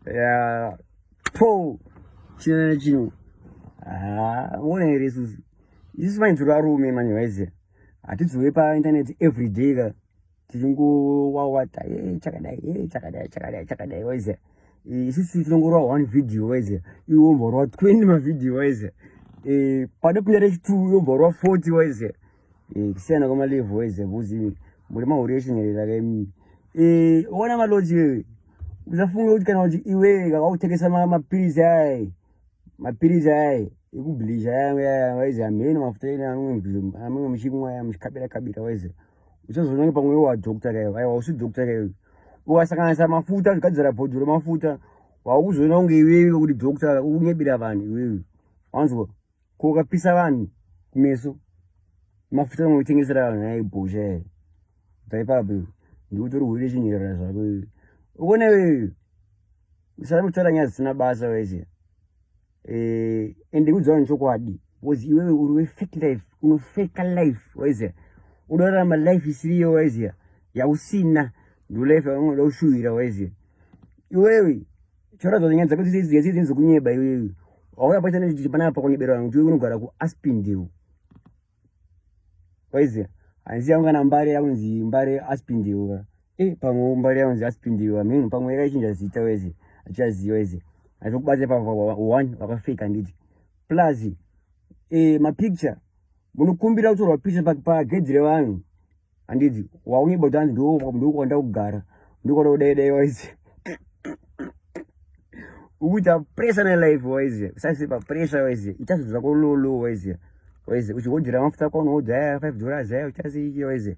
ya po chino chino one here isusu mainzura rume mani waize hatidzove painternet every day ka tichingowawata chakadai waize isusu tinongorwa one video waize iwe umborwa 20 mavideo waize pada pinda rechi2 umborwa 40 waize kusiyana kwamalevu waize kuzi muri mahuri echinherera kaimi ona Malloti wewe usafunga kuti kana kuti iwe kakautekesa mapirizi aya ekublisha aya waize amene mafuta ena amwe muchimwa muchikabira waize uchazonyange pamwe wa doctor kayo aiwa usi doctor kayo ukasakanisa mafuta zigadzira bhodhi remafuta wakuzoona kunge iwewe kuti doctor ukunyebira vanhu iwewe wanzwa ko ukapisa vanhu kumeso mafuta anotengesera vanhu aibhosha dzaipapo ndikuti uri hwire echinherera zvako iwe ukone wewe usara kutaura nyaya dzisina basa wese ende kudzawo nechokwadi because iwewe uri wefake life unofeka life waiziya unorarama life isiriyo waiziya yausina ndolife yaungoda kushuhira waiziya iwewe choratidza kuti nyaya dzako dzinozokunyeba iwewe wauya paita nechiti panapa pakunyebera vanhu kuti iwe unogara kuaspindale waiziya handiziya ungana mbare yaunzi mbare aspindale pamwe mbare yaunzi aspindale amene pamwe yakachinja zita wese achiaziva wese azokubata pa one wakafeka nditi plus mapicture munokumbira kutorwa picture pagedhi revanhu handiti waunyeba kuti hanzi ndokwanda kugara ndokwanda kudaidai waize ukuita pressure nelife waize usase papressure waize itazo zvako lolo waize uchihodhera mafuta kwaunohodha aya $5 aya uchasiiki waize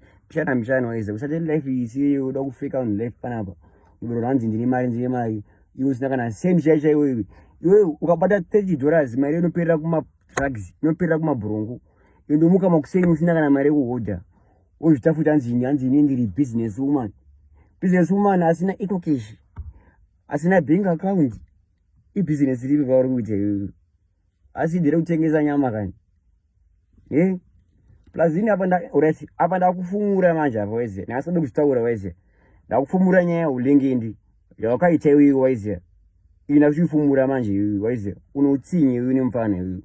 mishana waize usati life isiyo uda kufeka vanhu life panapa ubero hanzi ndine mari iwe usina kana same chaisha iwewe ukabata $30 mari inoperera kumadrugs inoperera kumabhurongo indomuka makuseni usina kana mari yekuhodha ozvitafuti hanzi ini ndiri business woman asina ecocash asina bank account ibusiness ripi pauri kuita iwewe asi ndiri kutengesa nyama kani plus ini apa ndakufumura manje apa waize ndasada kuchitaura waize ndakufumura nyaya yaulengendi yawakaita iwewe waize ina kuchifumura manje iwewe waize unoutsinye iwe nemufana iwewe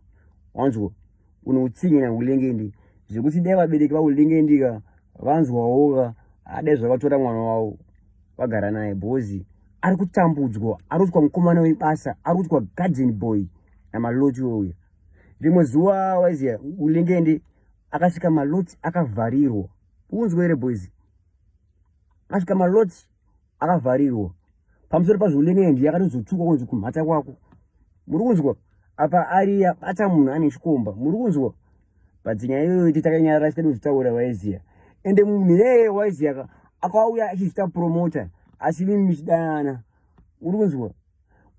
wanzwa unoutsinye naulengendi zvekuti dai vabereki vaulengendika vanzwawo adai zvakatora mwana wavo vagara naye bhozi ari kutambudzwa ari kuitwa mukomana webasa ari kuitwa garden boy naMalloti uya rimwe zuva waiziya ulengende akasvika Malloti akavharirwa unzwa here boys akasvika Malloti akavharirwa pamusoro pazvoulengende yakatozotuka kunzi kumhata kwako muri kunzwa apa ari abata munhu ane chikomba muri kunzwa padzinya iyoyo titakanyarara tikadozvitaura waiziya ende munhu yeye waiziya akauya achizita promota asi mimi michidayana uri kunzwa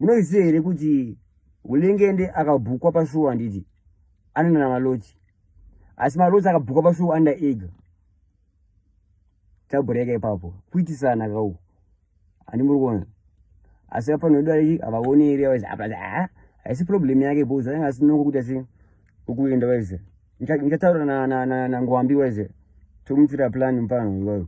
munoziva here kuti ulengende akabhukwa pashow handiti anoenda naMalloti asi Malloti akabhukwa pashow anda ega tabhureka ipapo kuitisana kau handi muri kuona asi apanoda havaoni here waizi haisi problem yake bhozi ainge asinongo kuti asi ukuenda waize ndichataura nangwambi waize tomuitira plan mupano iwayo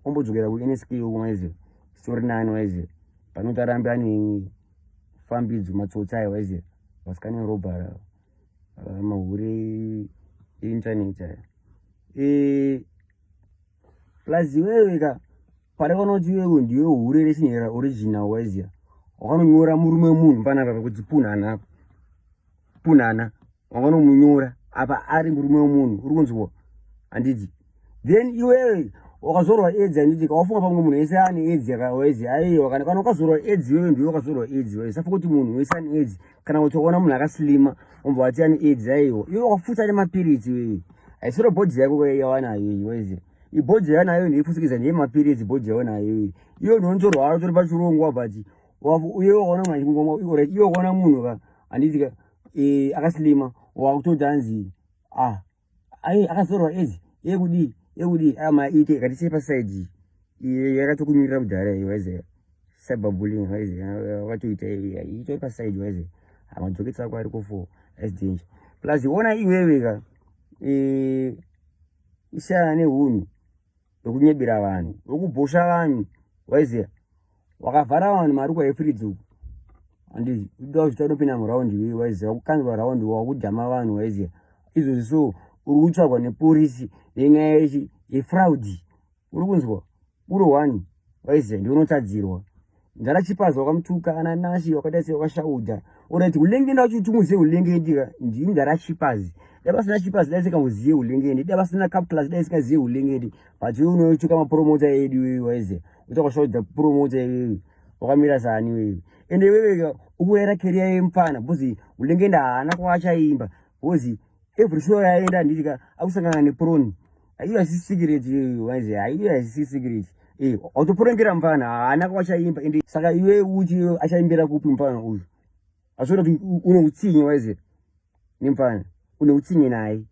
ombodzokera kuNSK waize story 9 waize panoti arambe ane fambidzo matsotsi aya waize vasikane robha mahure einternet aya plus iwewe ka padakanoti iwewe ndiwe hure rechinherera original waiziya wakanonyora murume munhu panapa kuti punhana wakanomunyora apa ari murume wemunhu uri kunzwa handiti then iwewe wakazorwa AIDS handiti kawafunga pamwe munhu wese ane AIDS yakawaizi aiwa kana wakazorwa AIDS iwewe ndiwe wakazorwa AIDS waizi safa kuti munhu wese ane AIDS kana kuti wakaona munhu akaslima ombwa ati ane AIDS aiwa iwe wakafuta nemapiritsi iwewe haisiro bhodhi yako yawanayo waizi ibhodhi yawanayo ndeifusikiza ndeyemapiritsi bhodhi yawanayo iwe ndonzorwara tori pachirongwa bati iwe wakaona munhu ka handiti ka akaslima wakutoti hanzi akazorwa AIDS yekudi maite ikatise pasaidi yakatokumirira kudhara waize cyberbullying waize wakatoita itori pasaidi waize amadzoketsa ako ari ko4 danger plus ona iwewe ka ishaya neunhu hwekunyebera vanhu hwekubhosha vanhu waize wakavhara vanhu mari kwaefridzi uku handiti uda zvitanopinda muraundi iwe waiziva kukanzwa raundi wakudhama vanhu waiziva izvozvi so uri kutsvagwa nepolisi yenyaya yefraudi uri kunzwa uri one waiziva ndiunotadzirwa ndarachipazi wakamutuka ananashi wakaita sei wakashaudha orati ulengende wachitumuzive ulengende ndii ndarachipazi dai pasina chipazi dai singamuzive ulengende dai pasina capclass dai singazive ulengende but iwe unotuka mapromota edu iwewe waiziva uchakashaudza promota iwewe wakamira sani iwewe ende iwewe ukuera keria yemupfana bhozi ulengende haana kwachaimba bhozi every show yaenda nditika akusangana neproni aiyo hasisi secret waiziva aiyo hasisi secret autoporengera mupfana haana kwachaimba ende saka iwe uchi achaimbira kupi mupfana uyu azoda kuti une utsinye waiziva nemupfana une utsinye naye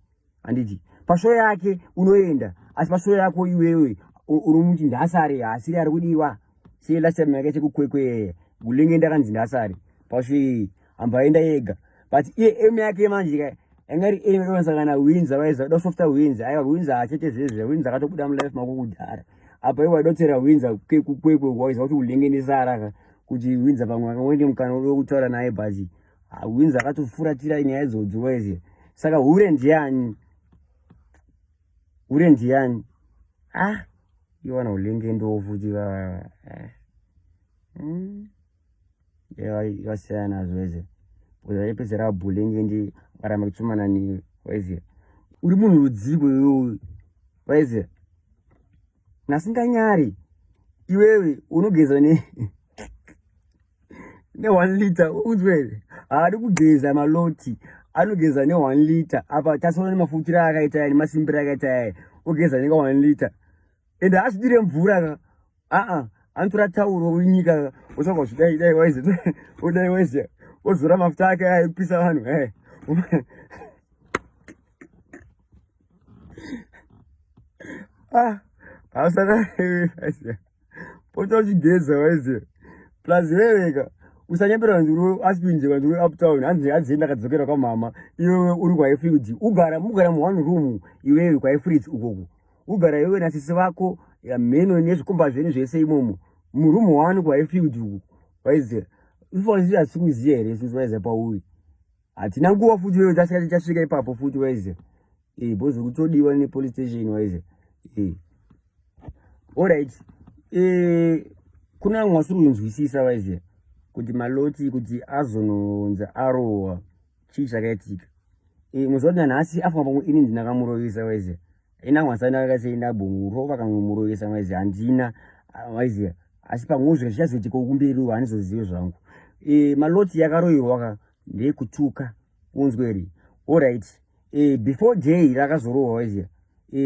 handiti pashow yake unoenda asi pashow yako iwewe uri muti ndasare hasiri ari kudiwa selasema chekukwekwe ulengende akanzi ndasare pashow ambaenda yega but iye emu yake manje engari emu inosangana winza waiza da softa winza aiwa winza hachete zvezve winza akatobuda mulife mako kudhara apa iwe waidotera winza kwekwe waiza kuti ulengende sara kuti winza pamwe akamwende mukana uri kutaura naye bhazi winza akatofuratira nyaya idzodzo waiziva saka hure ndiyani iwana ulengendo futi vasiyana nazvo waiziva aipedzera abhulengende varamba kutsumana niwe waiziva uri munhu rudziko iwewe waiziva nasinganyari iwewe unogeza ne1litre uzwere haadi kugeza Malloti anogeza ne1litre apa tasaona nemafutiro akaita yani masimbiro akaita yani ogeza ne1litre ende asidi remvura anotora tauro wenyika osaka zvidai waiziva udai waiziva ozora mafuta ake aipisa vanhu asaka pota uchigeza waiziva plus weweka usanyambira nduru asipinje vanduru uptown hanzi ndakadzokera kwamama iwewe uri kwaefrids mugara mu1 room iwewe kwaefrids ukoko ugara iwewe nasisi vako mheno nezvikomba zvenyu zvese imomo murumu 1 kwaefrids uku waiziva ifanisi hasikuziva here isusu waiziva pauyu hatina nguva futi wewe tasvika ipapo futi waiziva bhozi kutodiwa nepolice station waiziva alright kuna mwasiri kunzwisisa waiziva kuti Malloti kuti azononza arohwa chii chakaitika muzoti nanhasi afamba pamwe ini ndinakamurovesa waiziva ina mwasana akaseenda bhomurova kamurovesa waiziva handina waiziva asi pamwe zvinhu zvichazoitika kumberi hanizozive zvangu Malloti yakarohwerwa ndeyekutuka unzweri alright before day rakazorohwa waiziva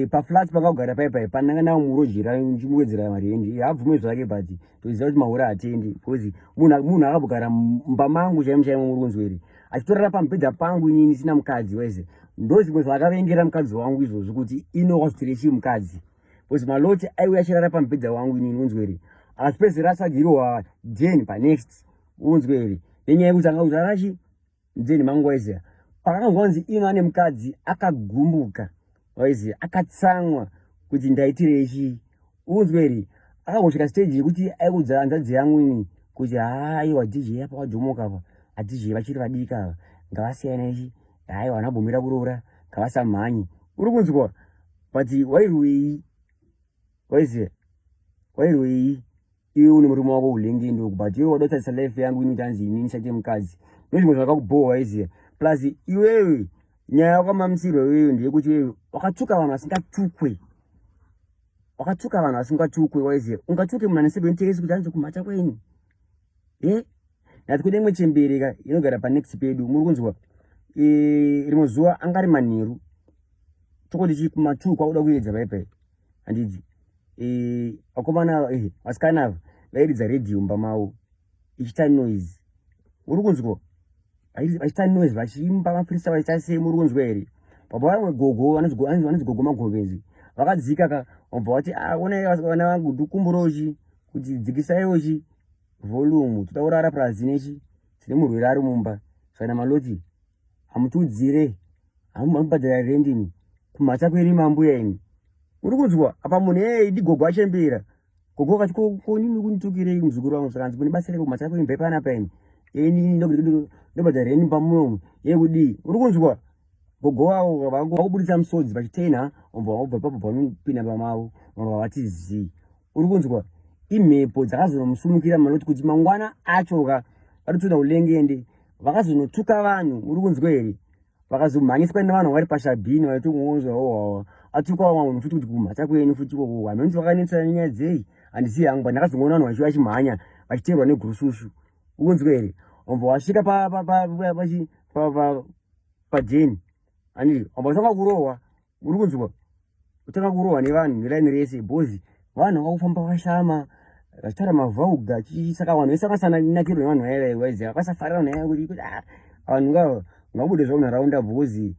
paflat pakagara paipai pananga nawo murojera nchimuwedzera marendi habvume zvake but toziva kuti mahura hatendi because munhu akambogara mumba mangu chaimo chaimo muri kunzweri achitorara pamubhedha pangu inini sina mukadzi waiziva ndo zvimwe zvakavengera mukadzi wangu izvozvo kuti ino wasitire chii mukadzi because Malloti aiuya achirara pamubhedha wangu inini unzweri akazopedzera asagirwa then panext unzweri nenyaya yekuti angauzarachi then mangu waiziva pakangonzi ino ane mukadzi akagumbuka waiziva akatsamwa kuti ndaitire chii unzweri akangosvika stage yekuti aikudza hanzvadzi yangu ini kuti aiwa dj apa wajomoka apa adj vachiri vadiki ava ngavasiyana ichi aiwa anabhomera kuroora ngavasamhanyi uri kunzwa but wairwei waiziva wairwei iwe une murume wako ulengendo but iwe wada kutarisa life yangu ini kuti hanzi inini chake mukadzi nozvimwe zvakakubhowa waiziva plus iwewe nyaya yakamamisirwa iwewe ndeyekuti iwewe wakatuka vanhu vasingatukwe waiziva ungatuke munhu ane 70 years kuti hanzi kumhata kwenyu nhati kudemwe chembereka inogara panext pedu muri kunzwa rimwe zuva angari manheru tokoti chi kuma2 kwakuda kuedza paipai handidzi vakomana vasikana ava vairidza redhiyo mumba mavo ichita noise uri kunzwa vachita noise vachimba mafirisa vachita muri kunzwa here papa vamwe gogo vanonzi gogo magovezi vakadzika vabva vati onai vana vangu ndikumburaochi kuti dzikisaiwochi volume toda kurara prazi nechi tine murwere ari mumba saka Malloti hamutiudzire hamubhadhara rendini kumhata kweri mambuya ini uri kunzwa apa munhu idigogo achembera gogo kati ko nini kunitukire muzukuru wangu saka ndibone basa reko machako imbepa na paini eni ndobada reni pamunomu yekudi uri kunzwa gogo wavo vakubudisa musodzi pachitena obva papo panopinda pamavo vamba vatizivi uri kunzwa imhepo dzakazonomusumukira Malloti kuti mangwana achoka vatotona ulengende vakazonotuka vanhu uri kunzwa here vakazomhanyiswa nevanhu vari pashabhini vaitoonzwa atukawo vanhu futi kuti kumhatsa kwenu futi koko hamenoti vakanetsana nenyaya dzei handizivi hangu pandakazoona vanhu vachiva vachimhanya vachiteerwa negurususu uri kunzwa here obva wasvika padheni handii obva utanga kurohwa uri kunzwa utanga kurohwa nevanhu neraini rese bhozi vanhu vakufamba vashama vachitaura mavhauga saka vanhu vese vakasanakirwa nevanhu vaivaiwaizi vakasafarira vanhu vaya kuti vanhu ngabude zvavo munharaunda bhozi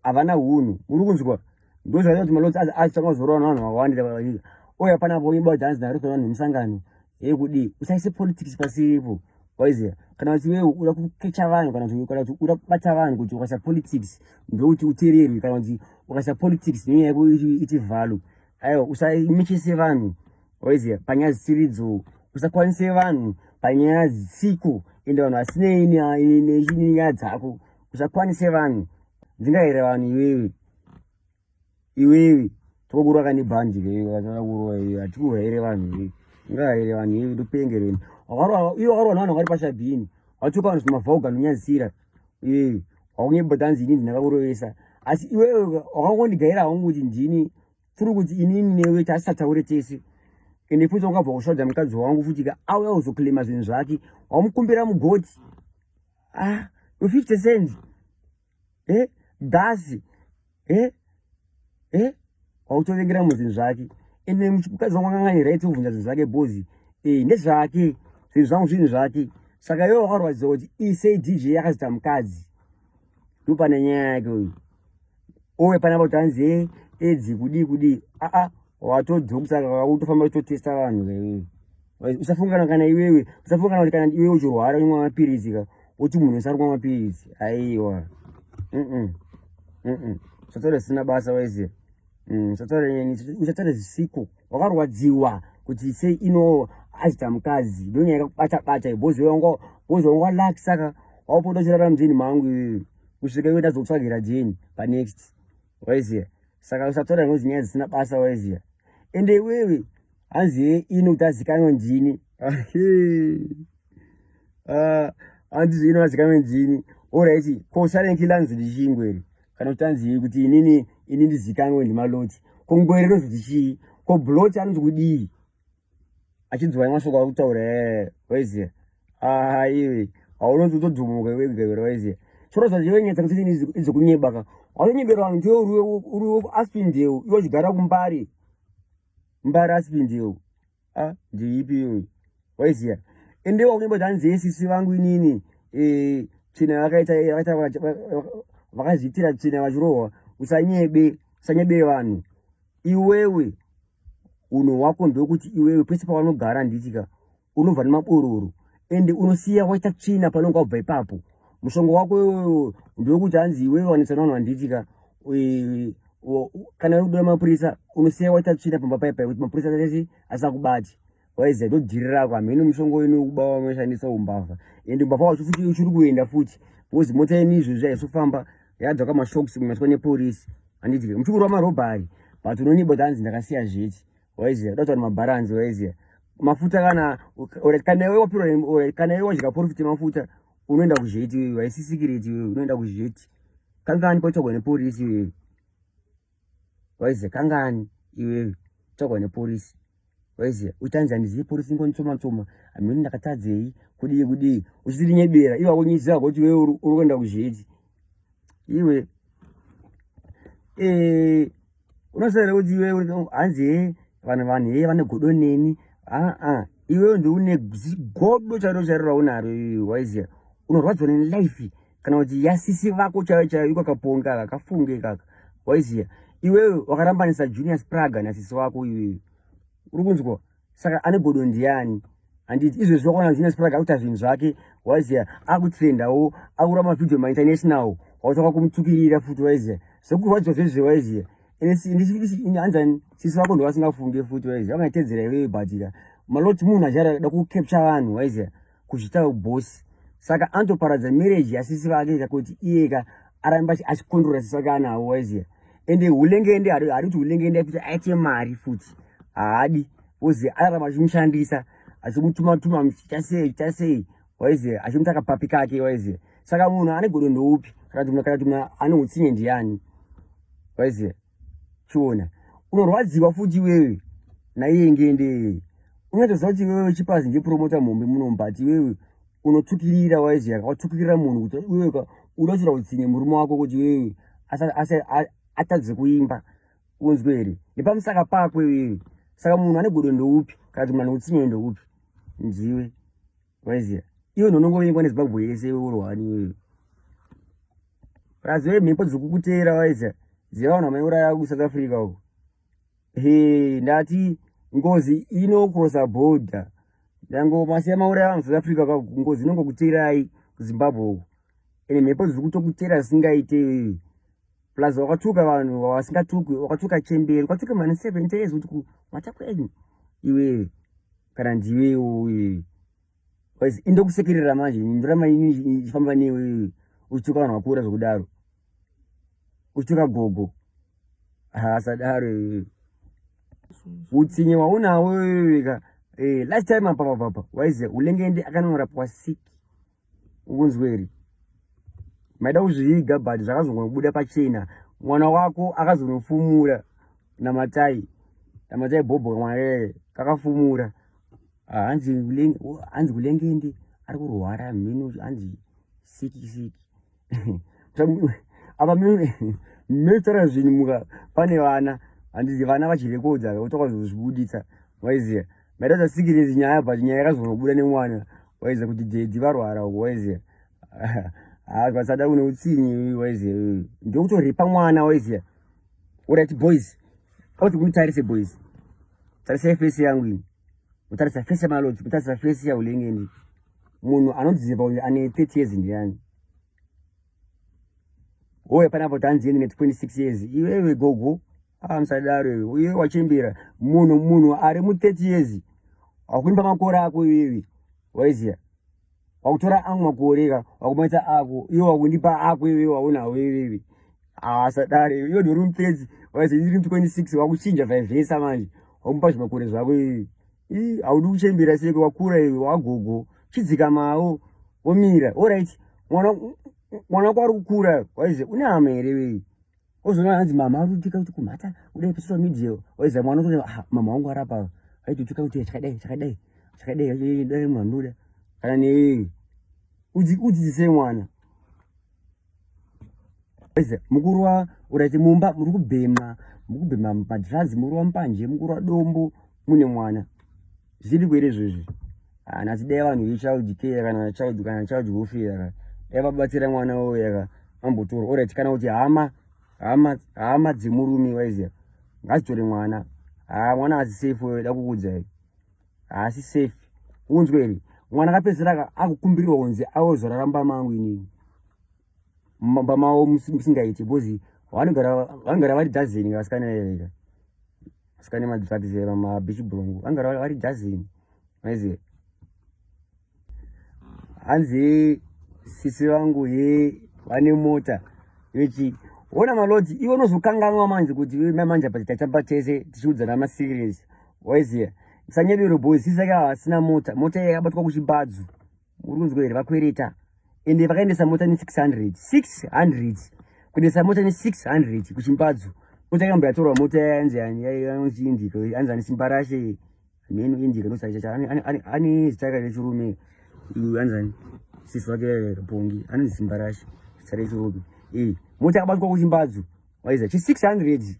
havana hunhu uri kunzwa ndozvaita kuti Malloti achitanga kuzorova navanhu vakawandira oya panapo imba dhanzi naro kana vanhu vemusangano yekudi usaise politics pasiripo waiziva kana kuti wewe uda kukecha vanhu kana kuti uda kubata vanhu kuti ukaisa politics ndokuti uteererwe kana kuti ukaisa politics nenyaya yako ichivhalo aiwa usaimechese vanhu waiziva panyaya dzisiridzo usakwanise vanhu panyaya dzisiko ende vanhu vasinei nenyaya dzako usakwanise vanhu ndingahere vanhu iwewe tokurwa nebhandi hatikuwa here vanhu ngahere vanhu iwe topengereni iwe wakarwa navanhu vari pashabhini watuka vanhu zvimavhauga nonyadzisira iwewe wakunyemba tanzi inini ndakakurovesa asi iwewe wakangondigaira hangu kuti ndini tiri kuti inini newe tasisataure tese ende futi wakabva kushaudza mukadzi wangu futi auya uzokilema zvinhu zvake wamukumbira mugoti 50 cents dhasi wautovengera muzvinhu zvake ende mukadzi wangu akangani right kuvhunza zvinhu zvake bhozi ndezvake zvinhu zvangu zvinhu zvake saka iwe wakarwadzisa kuti isei dj yakazita mukadzi ndopane nyaya yake uyu owe panapa utanzi edzi kudi watodzoku saka wakutofamba uchitotesta vanhu usafungana kana iwewe usafungana kuti kana iwewe uchirwara umwa mapirizi ka uti munhu usari kumwa mapirizi aiwa usataura zvisina basa waiziva uchataura zvisiko wakarwadziwa kuti sei Inno azita mukadzi ndonyaya yakakubata ibhozi wangu walaki saka waupota uchirara mujeni mangu iwewe kusvika iwe ndazokutsvagira jeni panext waiziva saka usataura ngozi nyaya zvisina basa waiziva ende iwewe hanzi Inno kuti azikanwe ndini handizi Inno azikanwe ndini oright kosarenkilanzi ndichingwere kana kuti hanzi kuti inini ndizikanwe ndiMalloti kongwere nozoti chii ko Malloti anonzi kudii achinzwa mashoko akutaura waiziva iwe haunonzi utodhumuka wegegere waiziva chorozva chiwenyetsa kuti izokunyebaka watonyeberwa vanhu ndiwe uri aspindeu iwe uchigara kumbari aspindeu ndiipi iyoyo waiziva ende wakunyebodza hanzi esisi vangu inini tsvina vakazviitira tsvina vachirohwa usanyebe vanhu iwewe unhu hwako ndokuti iwewe pese pavanogara nditika unobva nemabororo ende unosiya waita tsvina panonga wabva ipapo mushongo wako iwewe ndokuti hanzi iwewe wanetsana vanhu vanditika kana udoda mapurisa unosiya waita tsvina pamba paipai kuti mapurisa asati asakubati waiziva ndodhiri rako hamene mushongo wenu kuba wameshandisa umbavha ende umbavha wacho futi uchiri kuenda futi bhozi mota yenu izvozvi haisofamba yadzaka mashoks munyaswa nepolisi handiti muchikuru wamarobhari but unonibo tanzi ndakasiya zveti waiziva uda kuti mabharanzi waiziva mafuta kana iwe wadya profiti mafuta unoenda kuzheti wewe haisisikireti wewe unoenda kuzheti kangani pautagwa nepolisi wewe waiziva kangani iwewe utagwa nepolisi waiziva utanzi handizivi polisi ngonitsoma hamene ndakatadzei kudii uchitirinyebera iwe akonyisiwa kuti wewe uri kuenda kuzheti iwe unosarira kuti iwe hanzi vanhu vane godo neni iwewe ndoune godo chairo raunaro iwe waiziva unorwadzwa nelife kana kuti yasisi vako chaivo ikakaponga kakafunge kaka waiziva iwewe wakarambanisa Junius Praga nasisi wako iwewe uri kunzwa saka ane godo ndiani handiti izvezvi wakaona Junius Praga akuita zvinhu zvake waiziva akutrendawo akuramba mavhidhio mainternational wautsvaka kumutsukirira futi waiziva sekurwadzwa zvezve waiziva ene anzani sisi vako ndo vasingafunge futi waiziya vangaitedzera iwewe but Malloti munhu achada da kucapture vanhu waiziya kuchita ubosi saka anotoparadza marriage yasisi vake kuti iyeka aramba achikondrora sisi vake anawo waiziya ende hulengende hari kuti hulengende futi aite mari futi haadi ozi ararama achimushandisa achimutuma chasei waiziya achimuti akapapi kake waiziya saka munhu ane godo ndoupi kana kuti munhu ane utsinye ndiani waiziya chiona unorwadziwa futi wewe naiye ngende unotoziva kuti wewe chipazi ngepromota mombe muno but wewe unotukirira waiziya kawatukirira munhu kuti wewe unochira utsinye murume wako kuti wewe atadze kuimba unzwe here nepamusaka pakwe wewe saka munhu ane godo ndoupi kana kuti munhu ane utsinye ndoupi nziwe waiziya iwe nonongovengwa neZimbabwe yese urwani wewe raziwe mhepo dzokukutera waiziya ziva vanhu vamauraya kuSouth Africa uko ndati ngozi inocrossa border dango masiya mauraya vanhu South Africa kwa ngozi inongokuterai kuZimbabwe uko ene mhepo dzokutokutera zisingaite plus wakatuka vanhu vasingatukwi wakatuka chemberi wakatuka mani 7 years kuti watakweni iwewe kana ndiwewe waizi indokusekerera manje ndirama ini ichifamba newe uchituka vanhu vakura zvokudaro uchituka gogo hasadaro utsinye waunawo wewe last time apa waiziya ulengende akanonorapwa sick ukunzweri maida kuzviiga but zvakazongobuda pachena mwana wako akazonofumura namatai bhobho mwana kakafumura hanzi kulengende ari kurwara mhino hanzi siki apa metaura zvinhu pane vana handizi vana vachirekodza utakazozvibuditsa waiziya maida zasikirezi nyaya but nyaya yakazongobuda nemwana waiziya kuti dedzi varwara uko waiziya vasada une utsinyi waiziya ndokutoripa mwana waiziya urati boys kuti kunitarise boys tarisai fesi yangu ini utarisa fesi yaMalloti utarisa fesi yaulengende munhu anodziva uyu ane 30 years ndiani oya panapo tanzieni ne26 years iwewe gogo musadaro uye wachembera munhu ari mu30 years wakuimba makore ako iwewe waiziya wakutora amwe makoreka wakumaita ako iwe wakundipa ako iwewe waunawo iwewe asadare iwe ndori mupedzi waiziya ndiri 26 wakuchinja 5 years manje wamupa zvimakore zvako iwewe haudi kuchembera seko wakura iwe wagogo chidzika mawo womira alright mwana wako ari kukura waiziya une hama here wewe ozona hanzi mama ari kutika kuti kumhata udai pasocial media waiziya mwana utoti mama wangu arapa aitotika kuti chakadai dai mwanduda kana newewe udzidzise mwana waiziya mukurwa urati mumba muri kubhema madrugs muri wambanje mukurwa dombo mune mwana zviri kwere izvozvi nhasi dai vanhu vechild care kana child welfare dai vabatsira mwana wowo ambotorwa alright kana kuti hama dzemurume waiziya ngazitore mwana mwana hasi safe wewe da kukudzai hasi safe unzwe here mwana akapedzisira akukumbirirwa kunzi awozoraramba mangu inini mumba mavo musingaiti because vanogara vari dhazeni vasikana vasikane madrugs mabeach brongo vangara vari dhazeni maiziya hanzi sisi vangu vane mota vechi ona Malloti iwe unozokanganwa manje kuti manje apa tichamba tese tichiudzana maseries waiziya musanyebero boys sisi aka vasina mota yakabatwa kuchibadzu muri kunzwa here vakwereta ende vakaendesa mota ne600 kuendesa mota ne600 kuchimbadzu mota yakamba yatorwa mota yanzi yanochinindika anzi ane simba rashe mhenu indika nosacha ane zitaka rechirume anzani sisi wake pongi ane simba rashe zita rechirume mota yakabatwa kuchimbadzu waiziya chi600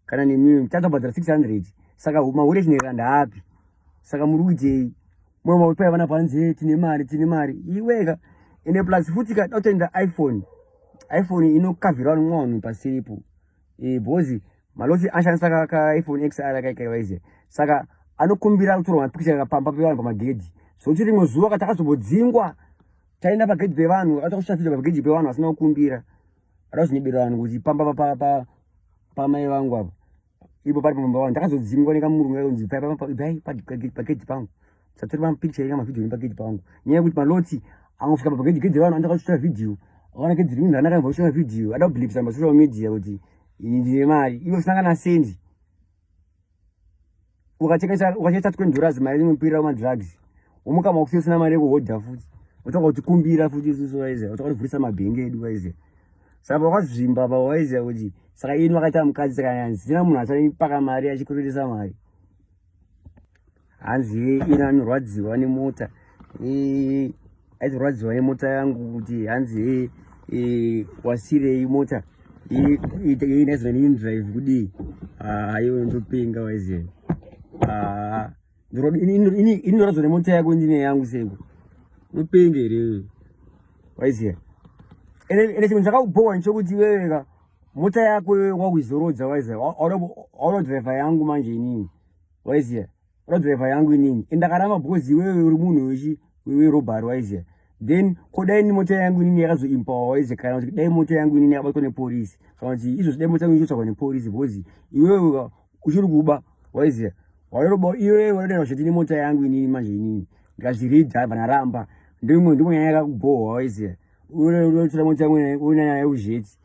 kana nemimi tatobhadhara 600 saka mahure echinherera ndaapi saka muri kuitei mwe maupai vana panze tine mari iweka ende plus futi kadautoenda iphone inokavhirwa nomwanhu pasiripo bhozi Malloti ashandisa iPhone XR kaikaiwaize saka anokumbira kutorwa mapikicha akapamba pevanhu pamagedhi sokuti rimwe zuva kati akazobodzingwa taenda pagedhi pevanhu atakushafira pagedhi pevanhu asina kukumbira atazvinibira vanhu kuti pamba pamai vangu apa ipo pari pamba vangu ndakazodzingwa nekamurungu yakunzi pagedhi pangu satori mapikicha ika mavhidhiyo nepagedhi pangu nyaya yekuti Malloti angosvika pagedhi vanhu andakashota vhidhiyo akaona gedhi rimwe ndanaka kushota vhidhiyo ada kubhilipisa masocial media kuti ndine mari ivo sinanga sendi ukachengeta $20 mari inopirira kumadrugs umukama kusio sina mari yekuhodha futi utaka kutikumbira futi isusu waiziya utaka kuvhurisa mabhenge edu waiziya saka wakazvimba pa waiziya kuti saka ini wakaita mukadzi saka hanzi sina munhu achanipaka mari achikuroritesa mari hanzi ina anorwadziwa nemota aitorwadziwa nemota yangu kuti hanzi wasirei mota inazwa ne1litre kudii iwe ndopenga waiziya ini noradzwa nemota yako ndine yangu seko nopengere waiziya ene chinhu chakaubowa nchokuti weweka mota yako wakuizorodza waiziya auda dhiraivha yangu manje inini waiziya auda dhiraivha yangu inini endakaramba bhozi wewe uri munhu werobhari waiziya then kodai ni mota yangu inini yakazoimpawa waiziya kana kuti dai mota yangu inini yabatwa nepolisi kana kuti izvozvi dai mota yangu ichotsvakwa nepolisi bhozi iwewe uchiri kuba waiziya wairoba iwewe wanodairwa zvatine mota yangu inini manje inini ndikazviridha vanaramba ndimo nyaya yakakubohwa waiziya unotora mota yangu unyanya yeuzheti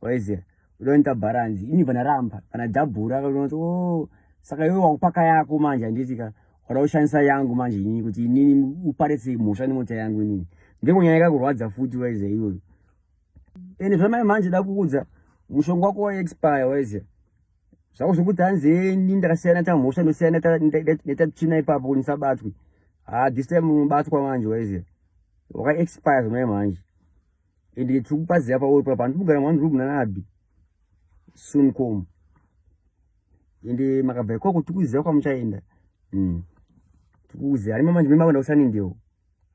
waiziya unoita bharanzi ini vanaramba vanadhabhura kaoti saka iwe wakupaka yako manje handitika wada kushandisa yangu manje inini kuti inini uparitse mhosva nemota yangu inini ndimo nyaya yakakurwadza futi waiziya iyoyo ende zvamai manje da kuudza mushonga wako waexpire waiziya zvako zvokuti hanzi ndakasiyana tamhosva ndosiyana netatsvina ipapo kuti ndisabatwe this time unobatwa manje waiziya wakaexpire zvamai manje ende tiri kupaziva pauri papa ndikugara mwandirubu nanabi soon come ende makabva ikoko tikuziva kwamuchaenda tikuziva ari mamanje memakwenda kusanindewo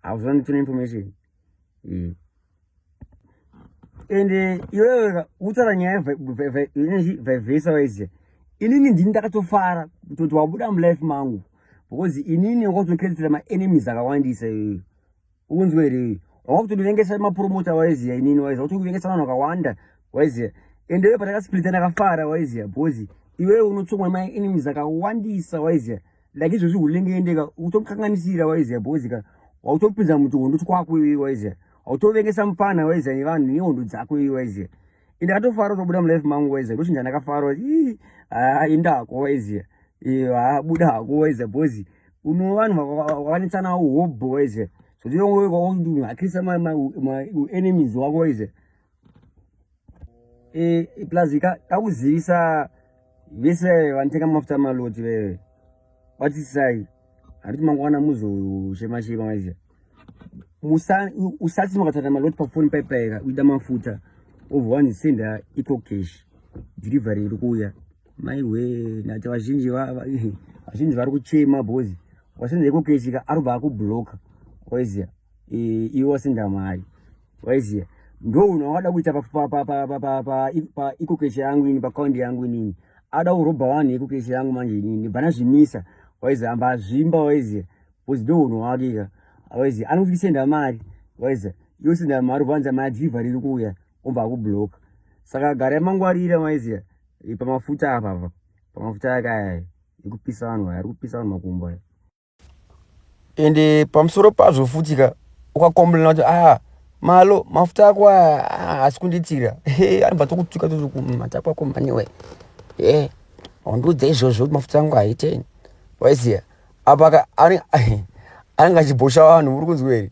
hauzva nditona information ende iwewe utaura nyaya vhaivhesa waiziya inini ndini ndakatofara kutoti wabuda mulife mangu because inini wakatokretera maenemies akawandisa iwewe ukunzwa here wakutondivengesa mapromota waiziya inini waiziya wakutokuvengesa vanhu vakawanda waiziya ende iwe patakasplita ndakafara waiziya because iwewe unotsongwa maenemies akawandisa waiziya like izvozvi hulengeendeka utomukanganisira waiziya because ka wautopinza muchihondo kwako iwe waiziya autovengesa mupana waiziya nevanhu nehondo dzako iwe waiziya ende akatofara kutobuda mulife mangu waiziya ndoshinja ndakafara enda hako waiziya buda hako waiziya because uno vanhu vakanetsana uhobho waiziya zvotiongaakrisa maenemies wako waiziya plus kakuzivisa vese vanotenga mafuta Malloti veve vatisai handiti mangwana muzoshema-shema waiziya usati makatata Malloti pafoni paipaika uida mafuta obva wanzisenda ecocash delivery iri kuuya maiwe nati vazhinji vari kuchema bhozi wasenda ecocash ka arobva akubhloka waiziya iwe wasenda mari waiziya ndo unhu wakada kuita pa ecocash yangu ini paakaundi yangu inini ada kurobha vanhu ecocash yangu manje inini ndibva nazvimisa waiziya amba azvimba waiziya bhozi ndo unhu wakika waiziya anokutisenda mari waiziya iwe senda mari ubvanza madhivhari iri kuuya obva akubhloka saka garai mangwarira waiziya pamafuta apa pamafuta akaya ekupisa vanhu aya ari kupisa vanhu makumbo aya ende pamusoro pazvo futika ukakomblena kuti Malo mafuta ako hasi kunditira anobva tokutuka mata kwako maniwe wandiudza izvozvo kuti mafuta angu haiteni waiziya apa anenge achibhosha vanhu uri kunzwa here